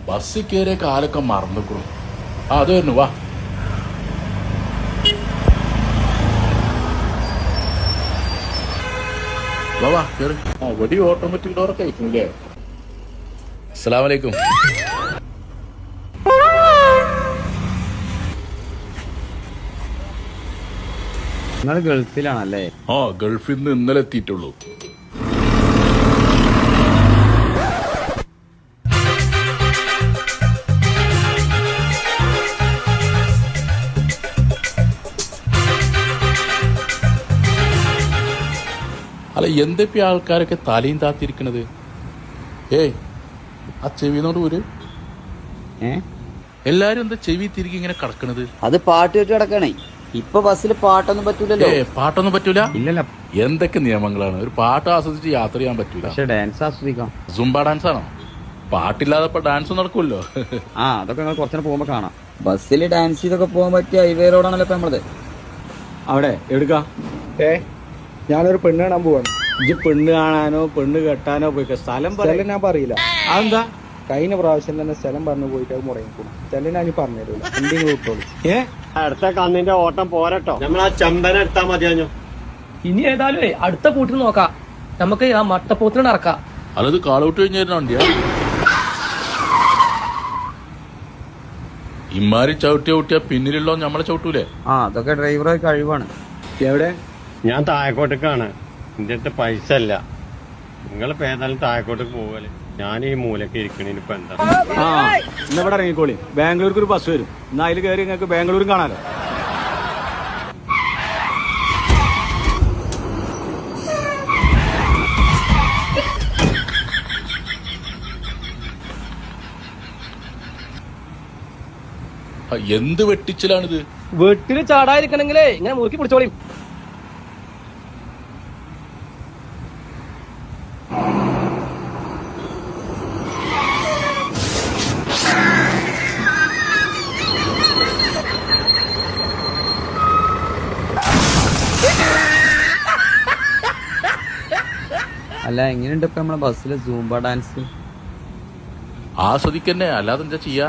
ബസ്സിൽ കയറിയ കാലൊക്കെ മറന്നിക്കണു. അത് വരുന്നു വാ. വാ കേറി. വടി ഓട്ടോമാറ്റിക് ഡോറൊക്കെ അയക്കുന്നില്ലേ? അസ്സലാമലൈക്കും. നിങ്ങൾ ഗൾഫിലാണല്ലേ? ഗൾഫിൽ നിന്ന് ഇന്നലെ എത്തിയിട്ടുള്ളൂ. അല്ല, എന്തൊക്കെ ആൾക്കാരൊക്കെ തലയും താത്തിരിക്കണത്? ആ ചെവിന്നോട് പോര്. എല്ലാരും എന്താ ചെവി തിരികെ ഇങ്ങനെ കിടക്കണത്? അത് പാട്ട് വെച്ച് കിടക്കണേ. ഇപ്പൊ ബസ്സിൽ പാട്ടൊന്നും പറ്റൂലല്ലോ. പാട്ടൊന്നും പറ്റൂല? ഇല്ലല്ല. എന്തൊക്കെ നിയമങ്ങളാണ്! ഒരു പാട്ട് ആസ്വദിച്ച് യാത്ര ചെയ്യാൻ പറ്റൂല, പക്ഷെ ഡാൻസ് ആസ്വദിക്കാം. സുംബ ഡാൻസ് ആണോ? പാട്ടില്ലാതെ ഇപ്പൊ ഡാൻസ് നടക്കുമല്ലോ. അതൊക്കെ നിങ്ങൾ കുറച്ചു പോകുമ്പോ കാണാം. ബസ്സിൽ ഡാൻസ് ചെയ്തൊക്കെ പോകാൻ പറ്റിയ ഹൈവേ റോഡാണല്ലോ ഇപ്പൊ നമ്മളത്. അവിടെ എടുക്കാം. ഞാനൊരു പെണ്ണ് കാണാൻ പോവാണ്. ഇജ്ജ് പെണ്ണ് കാണാനോ പെണ്ണ് കെട്ടാനോ പോയിക്കോ. സ്ഥലം ഞാൻ പറയില്ല. അതെന്താ? കഴിഞ്ഞ പ്രാവശ്യം തന്നെ സ്ഥലം പറഞ്ഞു പോയിട്ട് അത് മുടങ്ങിക്കും. സ്ഥലം ഞാൻ പറഞ്ഞു തരൂല. എന്തെങ്കിലും വിട്ടോളൂ. അടുത്ത കന്നിന്റെ ഓട്ടം പോരട്ടോ. നമ്മൾ ആ ചമ്പന എടുത്താ മതിയാഞ്ഞോ. ഇനി ഏതായാലും അടുത്ത കൂട്ടിൽ നോക്കാം. നമുക്ക് ആ മട്ടപ്പോത്തിന് നടക്കാം. അല്ലത് കാളൗട്ട് കഴിഞ്ഞ വണ്ടിയാ. ഇമാരി ചവിട്ടിയാ പിന്നിലുള്ളോ നമ്മളെ ചവിട്ടൂലേ? അതൊക്കെ ഡ്രൈവറെ കഴിവാണ്. എവിടെ? ഞാൻ താഴെക്കോട്ടേക്കാണ്. എന്റെ അടുത്ത് പൈസ അല്ല. നിങ്ങളിപ്പോ ഏതായാലും താഴെക്കോട്ടേക്ക് പോകല്. ഞാൻ ഈ മൂലക്ക് ഇരിക്കണേന് ഇപ്പൊ എന്താ? ഇവിടെ ഇറങ്ങിക്കോളി. ബാംഗ്ലൂർക്ക് ഒരു ബസ് വരും. എന്നാ അതിൽ കയറി നിങ്ങൾക്ക് ബാംഗ്ലൂരും കാണാലോ. എന്ത് വെട്ടിച്ചിലാണിത്? വീട്ടില് ചാടാതിരിക്കണെങ്കിലേ ഇങ്ങനെ മുറുക്കി പിടിച്ചോളി. അല്ല, എങ്ങനെയുണ്ട് ഇപ്പൊ നമ്മളെ ബസ്സിലെ സൂംബ ഡാൻസ്? ആസ്വദിക്കന്നെ, അല്ലാതെ എന്താ ചെയ്യാ?